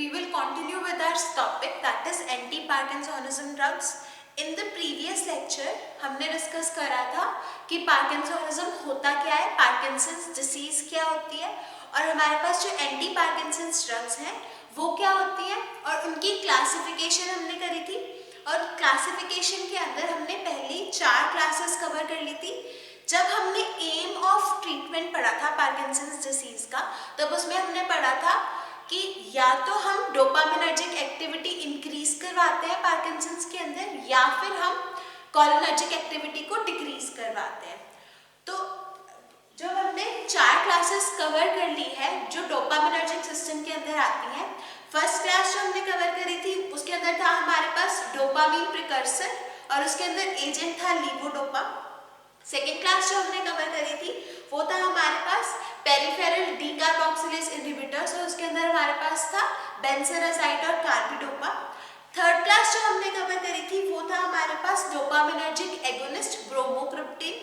we will continue with our topic, that is anti-Parkinsonism drugs. In the previous lecture हमने discuss करा था कि parkinsonism होता क्या है, पार्किंसंस डिसीज क्या होती है और हमारे पास जो एंटी पार्किंसंस ड्रग्स हैं वो क्या होती हैं और उनकी क्लासिफिकेशन हमने करी थी। और क्लासिफिकेशन के अंदर हमने पहली 4 क्लासेस कवर कर ली थी। जब हमने एम ऑफ ट्रीटमेंट पढ़ा था पार्किंसंस डिसीज का, तब उसमें हमने पढ़ा था कि या तो हम डोपामिनर्जिक एक्टिविटी इंक्रीज करवाते हैं पार्किंसंस के अंदर या फिर हम कोलिनर्जिक एक्टिविटी को डिक्रीज करवाते हैं। तो जब हमने 4 क्लासेस कवर कर ली है जो डोपामिनर्जिक सिस्टम के अंदर आती हैं, फर्स्ट क्लास जो हमने कवर करी थी उसके अंदर था हमारे पास डोपामिन प्रिकर्सर और उसके अंदर एजेंट था लीवोडोपा। सेकेंड क्लास जो हमने कवर करी थी वो था हमारे पास पेरिफेरल डीकार्बोक्सिलेज इनहिबिटर्स और उसके अंदर हमारे पास था बेंसेराजाइड और कार्बिडोपा। थर्ड क्लास जो हमने कवर करी थी वो था हमारे पास डोपामिनर्जिक एगोनिस्ट ब्रोमोक्रिप्टिन।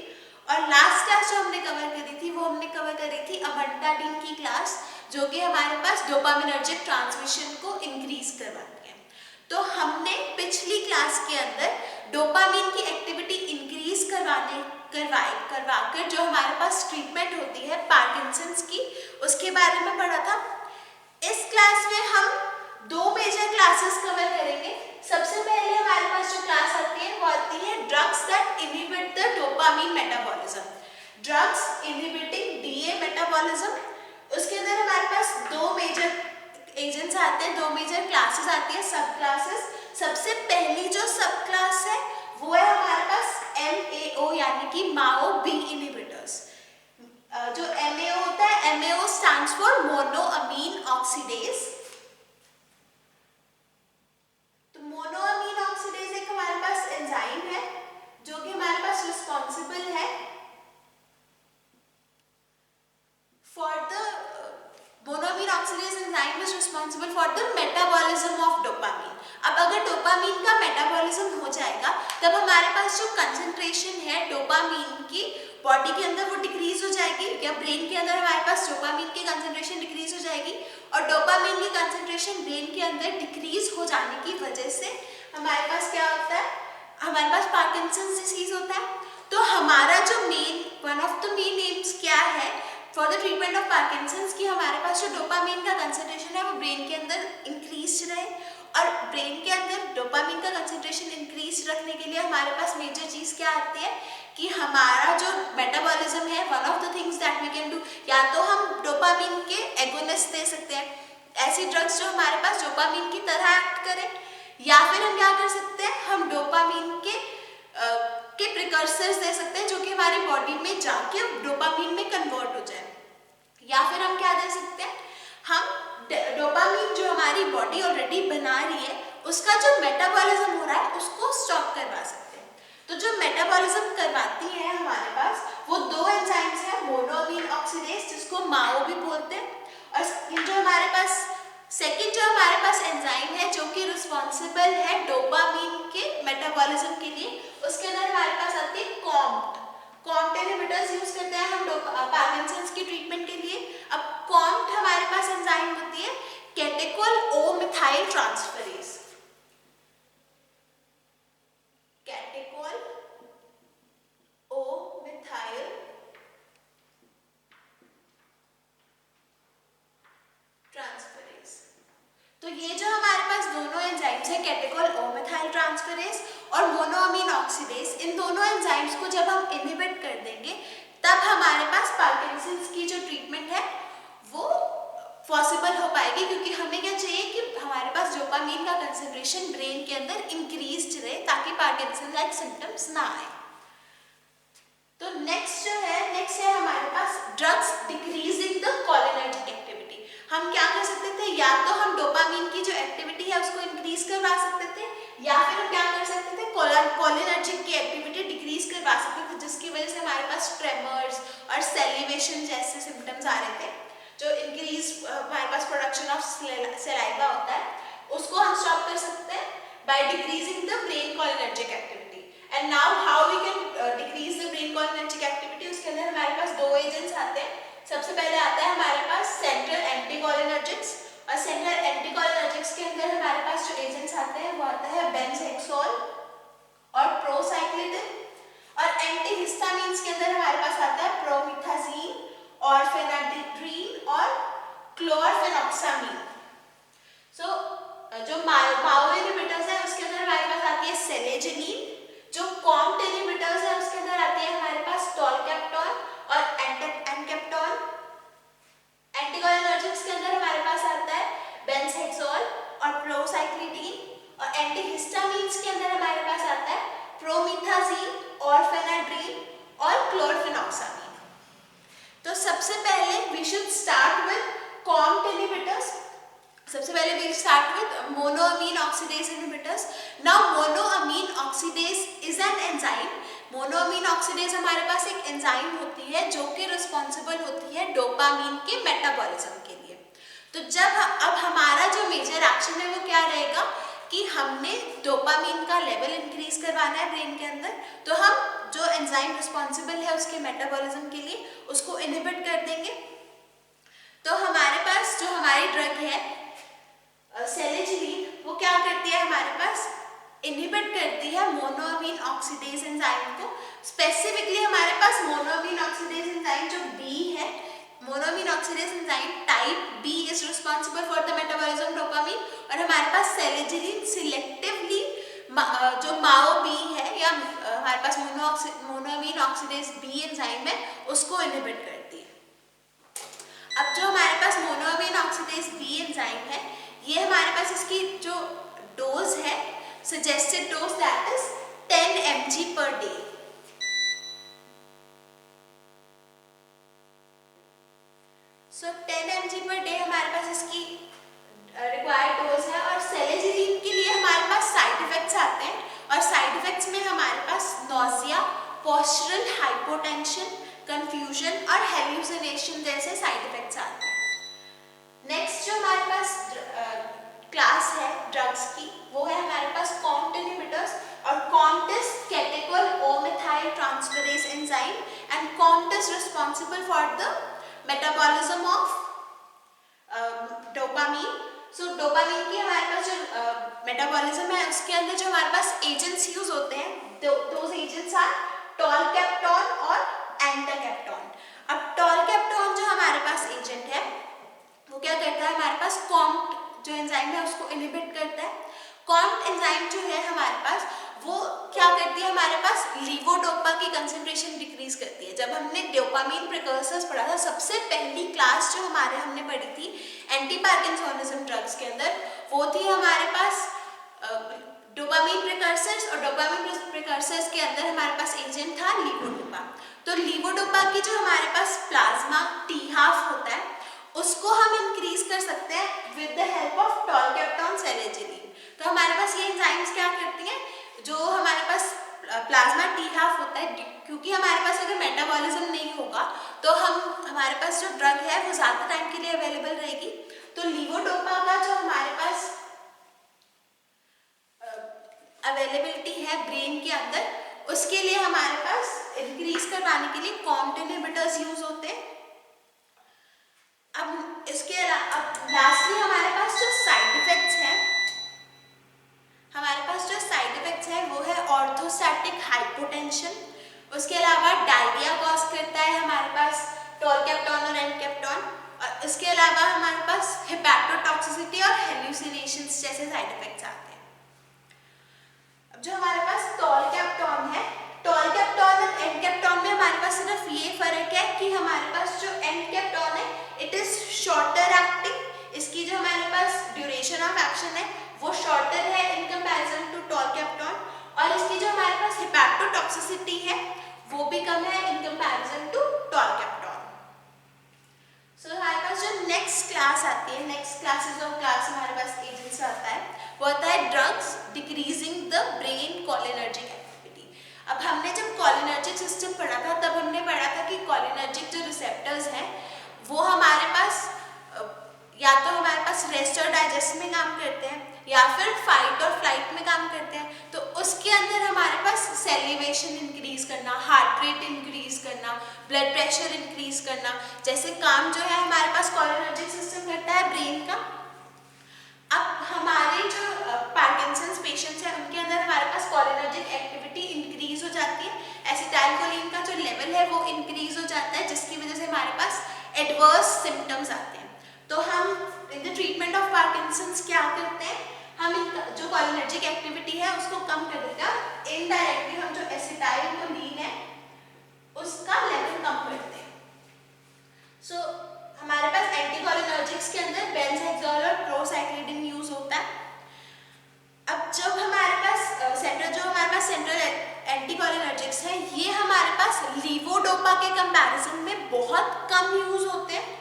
और लास्ट क्लास जो हमने कवर करी थी वो हमने कवर करी थी अमंटाडिन की क्लास, जो कि हमारे पास डोपामिनर्जिक ट्रांसमिशन को इंक्रीज करवाती है। तो हमने पिछली क्लास के अंदर डोपामिन की एक्टिविटी इंक्रीज करवाकर जो हमारे पास ट्रीटमेंट होती है पार्किंसंस की, उसके बारे में पढ़ा था। इस क्लास में हम 2 मेजर क्लासेस कवर करेंगे। सबसे पहले हमारे पास जो क्लास आती है वो आती है drugs that inhibit the dopamine metabolism, drugs inhibiting DA metabolism. उसके अंदर हमारे पास 2 मेजर एजेंट्स आते हैं, 2 मेजर क्लासेस आती है, सब क्लासेस। सबसे पहली जो सब क्लास है वो है हमारे पास MAO यानी कि माओ बी इनहिबिटर्स। जो MAO होता है, MAO stands for monoamine oxidase. तो मोनोअमीन ऑक्सीडेज एक हमारे पास एंजाइम है जो कि हमारे पास रिस्पॉन्सिबल है for the monoamine oxidase enzyme is responsible for the metabolism of dopamine. अब अगर डोपामिन का मेटाबॉलिज्म हो जाएगा तब हमारे पास जो कंसंट्रेशन है डोपामिन की बॉडी के अंदर वो डिक्रीज हो जाएगी, या ब्रेन के अंदर हमारे पास डोपामिन की कंसंट्रेशन डिक्रीज हो जाएगी। और डोपामिन की कंसंट्रेशन ब्रेन के अंदर डिक्रीज हो जाने की वजह से हमारे पास क्या होता है, हमारे पास पार्किंसंस डिसीज होता है। तो हमारा जो one of the main aims क्या है for the treatment of Parkinson's की हमारे पास जो डोपामिन का कंसंट्रेशन है वो ब्रेन के अंदर इंक्रीज रहे। और ब्रेन के अंदर डोपामिन का कंसंट्रेशन इंक्रीज रखने के लिए हमारे पास मेजर चीज क्या आती है कि हमारा जो मेटाबॉलिज्म है, one of the things that we can do, या तो हम डोपामिन के एगोनिस्ट दे सकते हैं, ऐसी ड्रग्स जो हमारे पास डोपामिन की तरह एक्ट करें, या फिर हम क्या कर सकते हैं, हम डोपामिन के प्रिकर्सर्स दे सकते हैं जो कि हमारी बॉडी में जाके डोपामिन में कन्वर्ट हो जाए। या फिर हम क्या दे सकते हैं, हम डोपामिन जो हमारी बॉडी ऑलरेडी बना रही है उसका जो मेटाबॉलिज्म हो रहा है उसको स्टॉप करवा सकते हैं। तो जो मेटाबॉलिज्म करवाती है हमारे पास वो 2 एंजाइम्स हैं, मोनोअमीन ऑक्सीडेज जिसको माओ भी बोलते हैं, और जो हमारे पास सेकेंड जो हमारे पास एंजाइम है जो कि रिस्पॉन्सिबल है डोपामिन के मेटाबॉलिज्म के लिए, उसके अंदर हमारे पास आती है कॉम्ट इनहिबिटर्स यूज करते हैं हम पार्किंसंस की ट्रीटमेंट के लिए। अब कॉम्ट हमारे पास एंजाइम होती है catechol O methyl transferase, catechol O methyl transferase. तो ये जो हमारे पास दोनों एंजाइम्स है कैटेकोल ओ मिथाइल ट्रांसफरेज और मोनोअमीन ऑक्सीडेज, इन दोनों एंजाइम्स को जब हम इनहिबिट कर देंगे तब हमारे पास पार्किंसंस की जो ट्रीटमेंट है वो पॉसिबल हो पाएगी, क्योंकि हमें क्या चाहिए कि हमारे पास डोपामिन का कंसंट्रेशन ब्रेन के अंदर इंक्रीज रहे ताकि पार्किंसन लाइक सिम्टम्स ना आए। तो नेक्स्ट है हमारे पास drugs decreasing the cholinergic activity. हम क्या कर सकते थे, या तो हम डोपामिन की जो एक्टिविटी है उसको इंक्रीज करवा सकते थे, या फिर हम क्या कर सकते थे, कोलिनर्जिक की एक्टिविटी डिक्रीज करवा सकते थे, जिसकी वजह से हमारे पास ट्रेमर्स और सेलिवेशन जैसे सिम्टम्स आ रहे थे। जो इंक्रीज हमारे पास प्रोडक्शन ऑफ सलाइवा होता है उसको हम स्टॉप कर सकते हैं by decreasing the brain cholinergic activity. And now how we can decrease the brain cholinergic activity, उसके अंदर हमारे पास 2 एजेंट्स आते हैं। सबसे पहले आता है हमारे पास सेंट्रल एंटीकोलिनर्जिक्स, और सेंट्रल एंटीकोलिनर्जिक्स अंदर हमारे पास जो एजेंट्स आते हैं वो आता है बेंजहेक्सोल और प्रोसाइक्लिडिन, और एंटीहिस्टामिन्स के अंदर हमारे पास आता है प्रोमिथाजीन और फेनाडिड्रीन और क्लोरफेनॉक्सामीन। सो जो माओ इनहिबिटर्स है उसके अंदर हमारे पास आती है सेलेजिनिन, जो कॉम्ट इनहिबिटर्स है उसके अंदर आती है हमारे पास टॉलकैप्टॉन और एनकैप्टॉन। एंटीकोलिनर्जिक्स के अंदर हमारे पास आता है बेंजहेक्सोल और प्रोसाइक्लिडिन, और एंटीहिस्टामिन्स के अंदर हमारे पास आता है प्रोमिथाजीन और फेनाड्रीन और क्लोरफेनॉक्सामीन। तो सबसे पहले we should start with COMT inhibitors. सबसे पहले we start with monoamine oxidase inhibitors. Now monoamine oxidase is an enzyme. Monoamine oxidase हमारे पास एक एंजाइम होती है जो कि रिस्पॉन्सिबल होती है डोपामीन के मेटाबॉलिज्म के लिए। तो जब अब हमारा जो मेजर एक्शन है वो क्या रहेगा कि हमने डोपामीन का लेवल इंक्रीज करवाना है ब्रेन के अंदर, तो हम जो एंजाइम रिस्पॉन्सिबल है उसके मेटाबॉलिज्म के लिए उसको इनहिबिट कर देंगे। तो हमारे पास जो हमारी ड्रग है सेलेजिनिन, वो क्या करती है हमारे पास इनहिबिट करती है मोनोअमीन ऑक्सीडेज एंजाइम को। स्पेसिफिकली हमारे पास मोनोअमीन ऑक्सीडेज एंजाइम जो बी है, monoamine oxidase enzyme type B is responsible for the metabolism dopamine, और हमारे पास सेलेजिनिन सिलेक्टिवली जो माओ बी है या हमारे पास मोनोअमीन ऑक्सीडेज बी एंजाइम है उसको इनहिबिट करती है। अब जो हमारे पास मोनोअमीन ऑक्सीडेज बी एंजाइम है, ये हमारे पास इसकी जो डोज है suggested dose that is 10 mg per day। So 10 mg per day हमारे पास इसकी रिक्वायर्ड डोज है। और सेलेजिनिन के लिए हमारे पास साइड इफेक्ट्स आते हैं, और साइड इफेक्ट्स में हमारे पास नॉजिया, पोस्चरल हाइपोटेंशन, कंफ्यूजन और हेल्यूसिनेशन जैसे साइड इफेक्ट्स आते हैं। नेक्स्ट जो हमारे पास क्लास है ड्रग्स की वो है हमारे पास कॉम्ट इनहिबिटर्स, और COMT is catechol O methyl transferase enzyme and COMT is responsible for the metabolism of dopamine. So dopamine की हमारे पास जो मेटाबॉलिज्म है उसके अंदर जो हमारे पास एजेंट्स यूज होते हैं, दोज एजेंट्स आर टॉलकैप्टॉन और एंटाकैप्टॉन। अब टॉलकैप्टॉन जो हमारे पास एजेंट है वो क्या करता है, हमारे पास कॉम्ट जो एंजाइम है उसको इनहिबिट करता है। कॉम्ट एंजाइम जो है हमारे पास वो क्या करती है, हमारे पास लीवोडोपा की कंसंट्रेशन डिक्रीज करती है। जब हमने डोपामीन प्रिकर्सर्स पढ़ा था, सबसे पहली क्लास जो हमने पढ़ी थी एंटी पार्किंसोनिज्म ड्रग्स के अंदर, वो थी हमारे पास डोपामीन प्रिकर्सर्स, और डोपामीन प्रिकर्सर्स के अंदर हमारे पास एजेंट था लीवोडोपा। तो लीवोडोपा की जो हमारे पास प्लाज्मा T-half होता है उसको हम इंक्रीज कर सकते हैं विद द हेल्प ऑफ टॉलकैप्टॉन सेलेजिनिन। तो हमारे पास ये एंजाइम्स क्या करती हैं, जो हमारे पास प्लाज्मा T-half होता है, क्योंकि हमारे पास अगर मेटाबॉलिज्म नहीं होगा तो हमारे पास जो ड्रग है वो ज़्यादा टाइम के लिए अवेलेबल रहेगी। तो लीवोडोपा का जो हमारे पास अवेलेबिलिटी है ब्रेन के अंदर, उसके लिए हमारे पास इंक्रीज करवाने के लिए कॉम्ट इनहिबिटर्स यूज होते हैं। अब इसके अलावा लास्टली हमारे पास जो साइड इफेक्ट्स हैं, हमारे पास जो साइड इफेक्ट्स हैं वो है ऑर्थोस्टैटिक हाइपोटेंशन, उसके अलावा डायरिया कॉज करता है हमारे पास टॉलकैप्टॉन और एनकैप्टॉन, और इसके अलावा हमारे पास हेपेटोटॉक्सिसिटी और हेल्यूसिनेशंस जैसे साइड इफेक्ट्स आते हैं। अब जो हमारे पास टॉलकैप्टॉन है, टॉलकैप्टॉन और एनकैप्टॉन में हमारे पास सिर्फ ये फर्क है कि हमारे पास जो एनकैप्टॉन है इट इज शॉर्टर एक्टिंग, इसकी जो हमारे पास ड्यूरेशन ऑफ एक्शन है वो शॉर्टर है इन कंपैरिजन टू टॉलकैप्टॉन, और इसकी जो हमारे पास हेपेटोटॉक्सिसिटी है वो भी कम है इन कंपैरिजन टू टॉलकैप्टॉन। सो हमारे पास जो नेक्स्ट क्लास आती है, नेक्स्ट क्लासेस ऑफ क्लास हमारे पास एजेंट्स आता है, वो आता है drugs decreasing the brain cholinergic activity. अब हमने जब कोलिनर्जिक सिस्टम पढ़ा था तब हमने पढ़ा था कि कोलिनर्जिक जो रिसेप्टर्स हैं वो हमारे पास या तो हमारे पास रेस्ट और डाइजेस्ट में काम करते हैं या फिर फाइट और फ्लाइट में काम करते हैं। तो उसके अंदर हमारे पास सेलिवेशन इंक्रीज करना, हार्ट रेट इंक्रीज करना, ब्लड प्रेशर इंक्रीज करना जैसे काम जो है हमारे पास कोलिनर्जिक सिस्टम करता है ब्रेन का। अब हमारे जो पार्किंसंस पेशेंट्स हैं उनके अंदर हमारे पास कोलिनर्जिक एक्टिविटी इंक्रीज हो जाती है, एसिटाइलकोलिन का जो लेवल है वो इंक्रीज हो जाता है, जिसकी वजह से हमारे पास एडवर्स सिम्टम्स आते हैं। तो हम in the treatment of Parkinson's क्या करते हैं, हम जो कोलिनर्जिक एक्टिविटी है उसको कम कर देते हैं, इनडायरेक्टली हम जो एसिटाइलकोलिन है उसका लेवल कम करते हैं। सो हमारे पास एंटीकोलिनर्जिक्स के अंदर बेंजहेक्सोल और प्रोसाइक्लिडिन यूज होता है। अब जब हमारे पास सेंट्रल एंटीकोलिनर्जिक्स है, ये हमारे पास लीवोडोपा के कंपैरिजन में बहुत कम यूज होते हैं।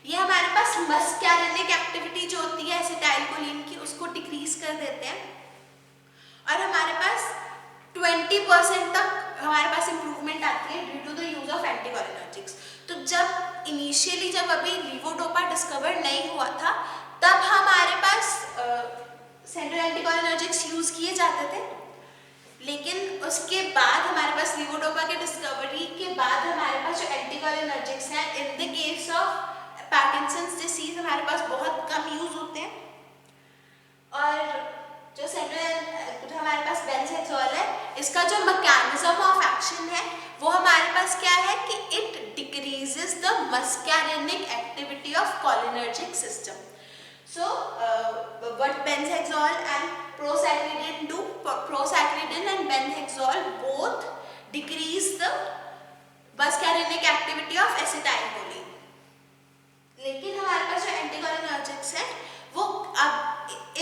ये हमारे पास मस्कैरिनिक एक्टिविटी जो होती है एसिटाइलकोलिन की उसको डिक्रीज कर देते हैं, और हमारे पास 20% तक हमारे पास इंप्रूवमेंट आती है due to the use of anticholinergics. तो जब इनिशियली जब अभी लीवोडोपा डिस्कवर नहीं हुआ था तब हमारे पास सेंट्रल एंटीकोलिनर्जिक्स यूज किए जाते थे, लेकिन उसके बाद हमारे पास लीवोडोपा के डिस्कवरी के बाद हमारे पास जो एंटीकोलिनर्जिक्स हैं in the case of Parkinson's disease हमारे पास बहुत कम यूज होते हैं। और जो हमारे पास बेंजहेक्सोल है, इसका जो मैकेनिज्म ऑफ एक्शन है वो हमारे पास क्या है कि it decreases the muscarinic activity of cholinergic system. So what benzoxazole and procyclidine do, procyclidine and benzoxazole both decrease the muscarinic activity of acetylcholine। लेकिन हमारे पास जो एंटीकोलिनर्जिक्स है वो अब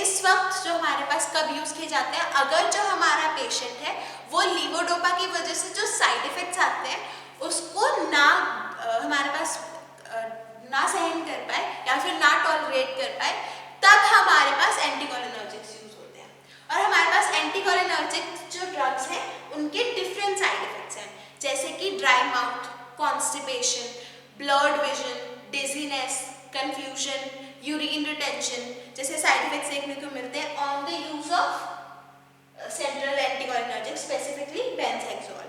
इस वक्त जो हमारे पास कब यूज किए जाते हैं, अगर जो हमारा पेशेंट है वो लीवोडोपा की वजह से जो साइड इफेक्ट्स आते हैं उसको ना हमारे पास ना सहन कर पाए या फिर ना टॉलरेट कर पाए, तब हमारे पास एंटीकोलिनर्जिक्स यूज होते हैं। और हमारे पास एंटीकोलिनर्जिक जो ड्रग्स हैं उनके डिफरेंट साइड इफेक्ट्स हैं, जैसे कि dry mouth, constipation, blurred vision, dizziness, confusion, urine retention जैसे साइड इफेक्ट्स देखने को मिलते हैं on the use of central anticholinergic, specifically benzhexol.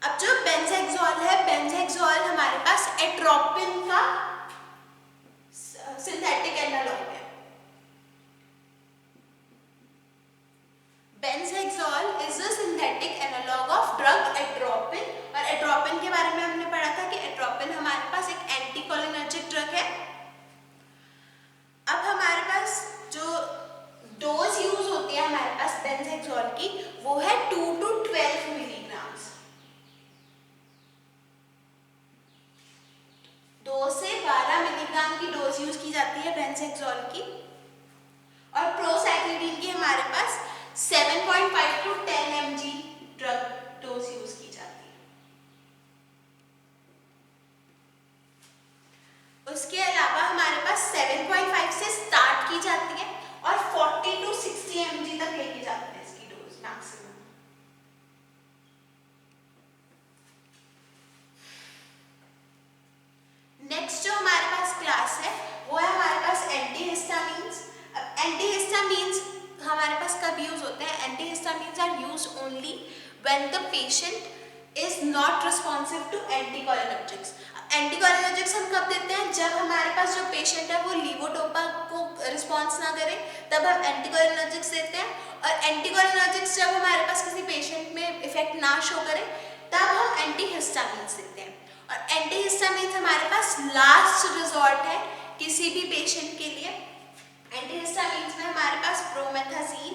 अब जो बेंजहेक्सोल है, बेंजहेक्सोल हमारे पास एट्रोपिन का सिंथेटिक एनालॉग है। Benzhexol is a synthetic analogue of drug atropine, और एट्रोपिन के बारे में हमने पढ़ा था कि एट्रोपिन हमारे पास एक एंटीकोलिनर्जिक ड्रग है। अब हमारे पास जो डोज यूज होती है हमारे पास बेंजहेक्सोल की वो है 2 to 12 मिलीग्राम्स। 2 से 12 मिलीग्राम की डोज यूज की जाती है बेंजहेक्सोल की, और प्रोसाइक्लिडिन की हमारे पास 7.5 to 10 mg drug dose use की जाती है। उसके अलावा हमारे पास 7.5 से स्टार्ट की जाती है और 40 to 60 mg तक लेके जाती है इसकी डोज मैक्सिमम। नेक्स्ट जो हमारे पास क्लास है वो है हमारे पास एंटीहिस्टामिन्स। एंटीहिस्टामिन्स हमारे पास कब यूज होते हैं, antihistamines are used only when the patient is not responsive to anticholinergics. Anticholinergics हम कब देते हैं, जब हमारे पास जो पेशेंट है वो लीवोडोपा को रिस्पॉन्स ना करे तब हम एंटीकोलिनर्जिक्स देते हैं, और एंटीकोलिनर्जिक्स जब हमारे पास किसी पेशेंट में इफेक्ट ना शो करे तब हम एंटीहिस्टामिन्स देते हैं। और एंटीहिस्टामिन्स हमारे पास लास्ट रिजॉर्ट है किसी भी पेशेंट के लिए। एंटीहिस्टामिन्स में हमारे पास प्रोमेथाजीन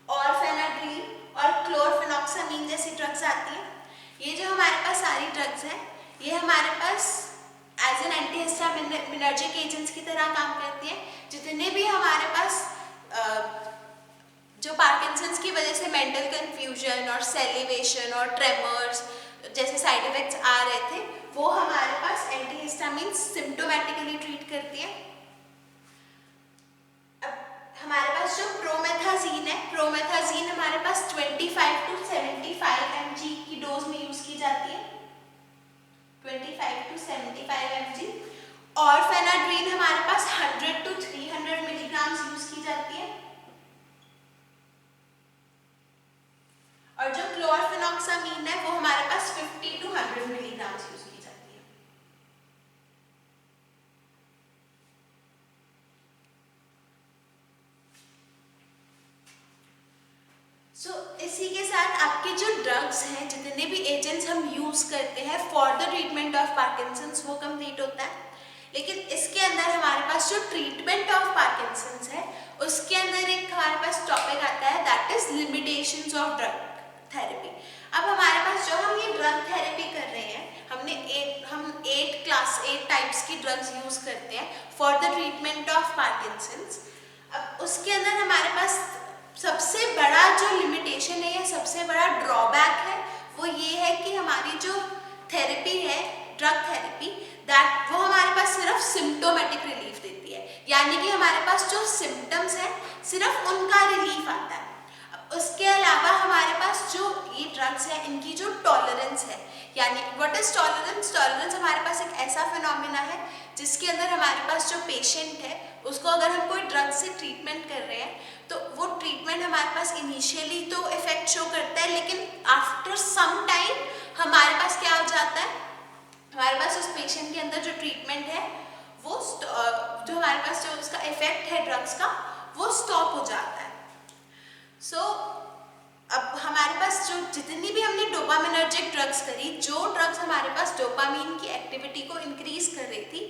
और फेनाड्रीन और क्लोरफेनॉक्सामीन जैसी ड्रग्स आती हैं। ये जो हमारे पास सारी ड्रग्स हैं ये हमारे पास एज एन एंटीहिस्टामिनर्जिक एजेंट्स की तरह काम करती हैं। जितने भी हमारे पास जो पार्किंसंस की वजह से मेंटल कंफ्यूजन और सेलिवेशन और ट्रेमर्स जैसे साइड इफेक्ट्स आ रहे थे वो हमारे पास एंटीहिस्टामिन्स सिम्प्टोमेटिकली ट्रीट करती है। अब हमारे पास जो प्रोमेथाजीन है, प्रोमेथाजीन हमारे पास 25 to 75 mg की डोज में यूज की जाती है, 25 to 75 mg। और फेनाड्रीन हमारे पास 100 to 300 मिलीग्राम यूज की जाती है, और जो क्लोरफेनॉक्सामीन है वो हमारे पास 50 to 100 मिलीग्राम यूज की जाती है। इसी के साथ आपके जो ड्रग्स हैं, जितने भी एजेंट्स हम यूज करते हैं for the treatment of Parkinson's, वो कंप्लीट होता है। लेकिन इसके अंदर हमारे पास जो ट्रीटमेंट ऑफ पार्किंसंस है, उसके अंदर एक हमारे पास टॉपिक आता है, that is limitations of drug therapy. अब हमारे पास जो हम ये ड्रग थेरेपी कर रहे हैं, हम 8 टाइप्स की ड्रग्स यूज करते हैं for the treatment of Parkinson's. अब उसके अंदर हमारे पास सबसे बड़ा जो लिमिटेशन है या सबसे बड़ा ड्रॉबैक है, वो ये है कि हमारी जो थेरेपी है, ड्रग थेरेपी, दैट वो हमारे पास सिर्फ सिम्टोमेटिक रिलीफ देती है, यानी कि हमारे पास जो सिम्टम्स हैं सिर्फ उनका रिलीफ आता है। उसके अलावा हमारे पास जो ये ड्रग्स है, इनकी जो टॉलरेंस है, यानी व्हाट इज टॉलरेंस? टॉलरेंस हमारे पास एक ऐसा फिनोमिना है जिसके अंदर हमारे पास जो पेशेंट है, उसको अगर हम कोई ड्रग से ट्रीटमेंट कर रहे हैं, तो वो ट्रीटमेंट हमारे पास इनिशियली तो इफेक्ट शो करता है, लेकिन आफ्टर सम टाइम हमारे पास क्या हो जाता है, हमारे पास उस पेशेंट के अंदर जो ट्रीटमेंट है, वो जो हमारे पास जो उसका इफेक्ट है ड्रग्स का, वो स्टॉप हो जाता है। सो अब हमारे पास जो जितनी भी हमने डोपामिनर्जिक ड्रग्स करी, जो ड्रग्स हमारे पास डोपामीन की एक्टिविटी को इंक्रीज कर रही थी,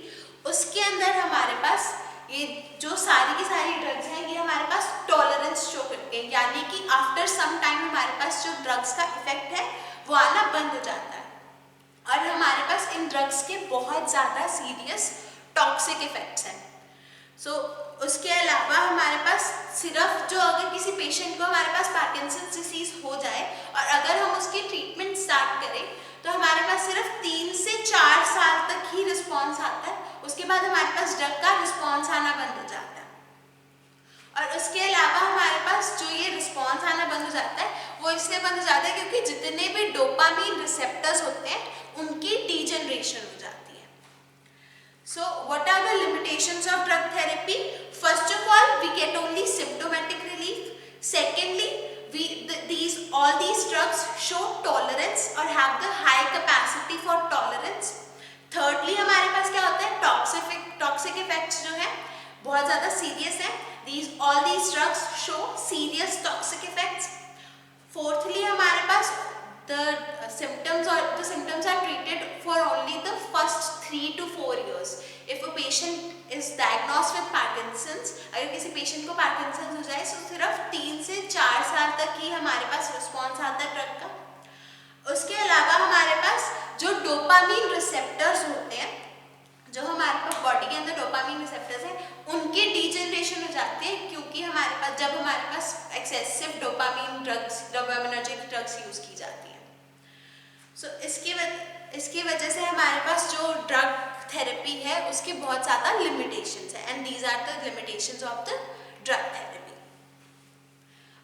उसके अंदर हमारे पास ये जो सारी की सारी ड्रग्स हैं, ये हमारे पास टॉलरेंस शो करते हैं, यानी कि आफ्टर सम टाइम हमारे पास जो ड्रग्स का इफेक्ट है वो आना बंद हो जाता है। और हमारे पास इन ड्रग्स के बहुत ज़्यादा सीरियस टॉक्सिक इफेक्ट्स हैं। सो उसके अलावा हमारे पास सिर्फ जो अगर किसी पेशेंट को हमारे पास पार्किंसंस डिसीज हो जाए और अगर हम उसकी ट्रीटमेंट स्टार्ट करें, तो हमारे पास सिर्फ 3 से 4 साल तक ही रिस्पॉन्स आता है। उसके बाद हमारे पास ड्रग का रिस्पॉन्स आना बंद हो जाता है। और उसके अलावा हमारे पास जो ये रिस्पॉन्स आना बंद हो जाता है, वो इसलिए बंद हो जाता है क्योंकि जितने भी डोपामीन रिसेप्टर्स होते हैं, उनकी डीजनरेशन हो जाती है। So what are the limitations of drug therapy? First of all, we get only symptomatic relief. Secondly, all these drugs show tolerance or have the high capacity for tolerance. Thirdly, हमारे पास क्या होता है, toxic effects जो है बहुत ज़्यादा serious है. All these drugs show serious toxic effects. Fourthly, हमारे पास the symptoms are treated for only the first 3 to 4 years. If a patient is diagnosed with Parkinson's, अगर किसी पेशेंट को पार्किंसंस हो जाए, तो सिर्फ 3 से 4 साल तक ही हमारे पास रिस्पॉन्स आता है ड्रग का। उसके अलावा हमारे पास जो डोपामीन रिसेप्टर्स होते हैं, जो हमारे पास बॉडी के अंदर डोपामीन रिसेप्टर्स हैं, उनके डीजनरेशन हो जाते हैं, क्योंकि हमारे पास जब हमारे पास एक्सेसिव डोपामिनर्जिक ड्रग्स यूज की जाती है। सो इसकी वजह से हमारे पास जो ड्रग थेरेपी है, उसके बहुत ज़्यादा लिमिटेशंस है, and these are the limitations of the drug therapy.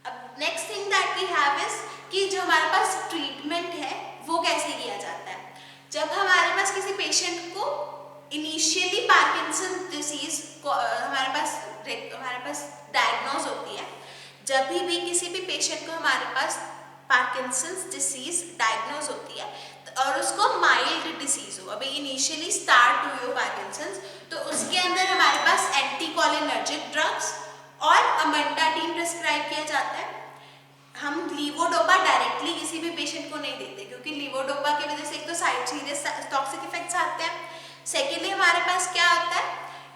अब next thing that we have is कि जो हमारे पास ट्रीटमेंट है, वो कैसे किया जाता है। जब हमारे पास किसी पेशेंट को इनिशियली पार्किंसन डिसीज हमारे पास डायग्नोज होती है, जब भी किसी भी पेशेंट को हमारे पास पार्किंसंस डिसीज डायग्नोज होती है और उसको माइल्ड डिसीज हो, अभी इनिशियली स्टार्ट हुई हो पार्किंसंस, तो उसके अंदर हमारे पास एंटीकोलिनर्जिक ड्रग्स और अमेंटाडीन प्रिस्क्राइब किया जाता है। हम लीवोडोपा डायरेक्टली किसी भी पेशेंट को नहीं देते, क्योंकि लीवोडोपा की वजह से एक तो सीरियस टॉक्सिक इफेक्ट्स आते हैं, सेकेंडली हमारे पास क्या होता है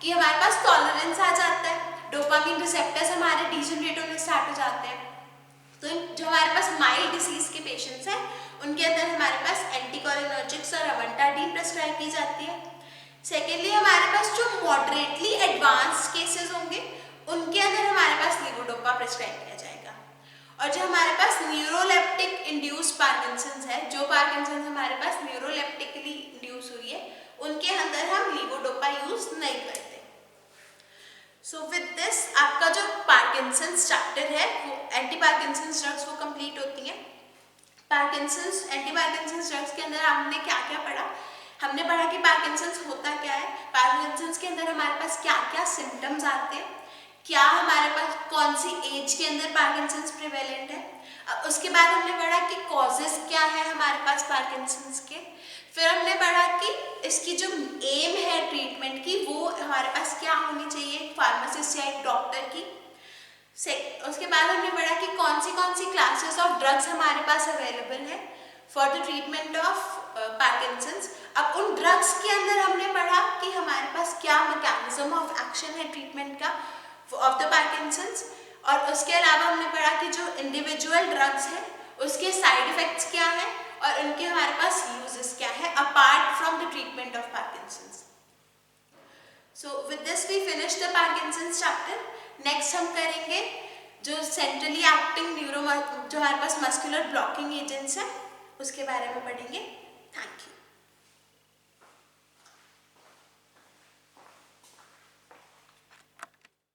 कि हमारे पास टॉलरेंस आ जाता है, डोपामीन रिसेप्टर्स हमारे डीजनरेट होने स्टार्ट हो जाते हैं। तो जो हमारे पास माइल्ड डिसीज के पेशेंट्स हैं, उनके अंदर हमारे पास एंटीकोलिनर्जिक्स और अमेंटाडीन प्रिस्क्राइब की जाती है। सेकेंडली हमारे पास जो मॉडरेटली एडवांस केसेस होंगे, उनके अंदर हमारे पास लीवोडोपा प्रिस्क्राइब किया जाएगा। और जो हमारे पास न्यूरोलेप्टिक इंड्यूस पार्किंसंस है, जो पार्किंसंस हमारे पास न्यूरोलेप्टिकली इंड्यूस हुई है, उनके अंदर हम लीवोडोपा यूज नहीं करते। सो विद दिस आपका जो पार्किंसंस चैप्टर है, वो एंटी पार्किंसंस ड्रग्स वो कंप्लीट होती हैं। एंटी पार्किंसंस ड्रग्स के अंदर हमने क्या क्या पढ़ा? हमने पढ़ा कि पार्किंसंस होता क्या है, पार्किंसंस के अंदर हमारे पास क्या क्या सिम्टम्स आते हैं, क्या हमारे पास कौन सी एज के अंदर पार्किंसंस प्रिवेलेंट है। उसके बाद हमने पढ़ा कि कॉजेस क्या है हमारे पास पार्किंसंस के। फिर हमने पढ़ा कि इसकी जो एम है ट्रीटमेंट की, वो हमारे पास क्या होनी चाहिए, फार्मासिस्ट या एक डॉक्टर की। उसके बाद हमने पढ़ा कि कौन सी क्लासेस ऑफ ड्रग्स हमारे पास अवेलेबल है for the treatment of Parkinson's. अब उन ड्रग्स के अंदर हमने पढ़ा कि हमारे पास क्या मैकेनिज्म ऑफ एक्शन है ट्रीटमेंट का ऑफ द पार्किंसंस, और उसके अलावा हमने पढ़ा कि जो इंडिविजुअल ड्रग्स हैं उसके साइड इफेक्ट्स क्या हैं और उनके हमारे पास यूजेस क्या है apart from the treatment of Parkinson's. So with this we finish the Parkinson's chapter. Next हम करेंगे जो सेंट्रली एक्टिंग न्यूरो जो हमारे पास मस्कुलर ब्लॉकिंग एजेंट्स हैं उसके बारे में पढ़ेंगे।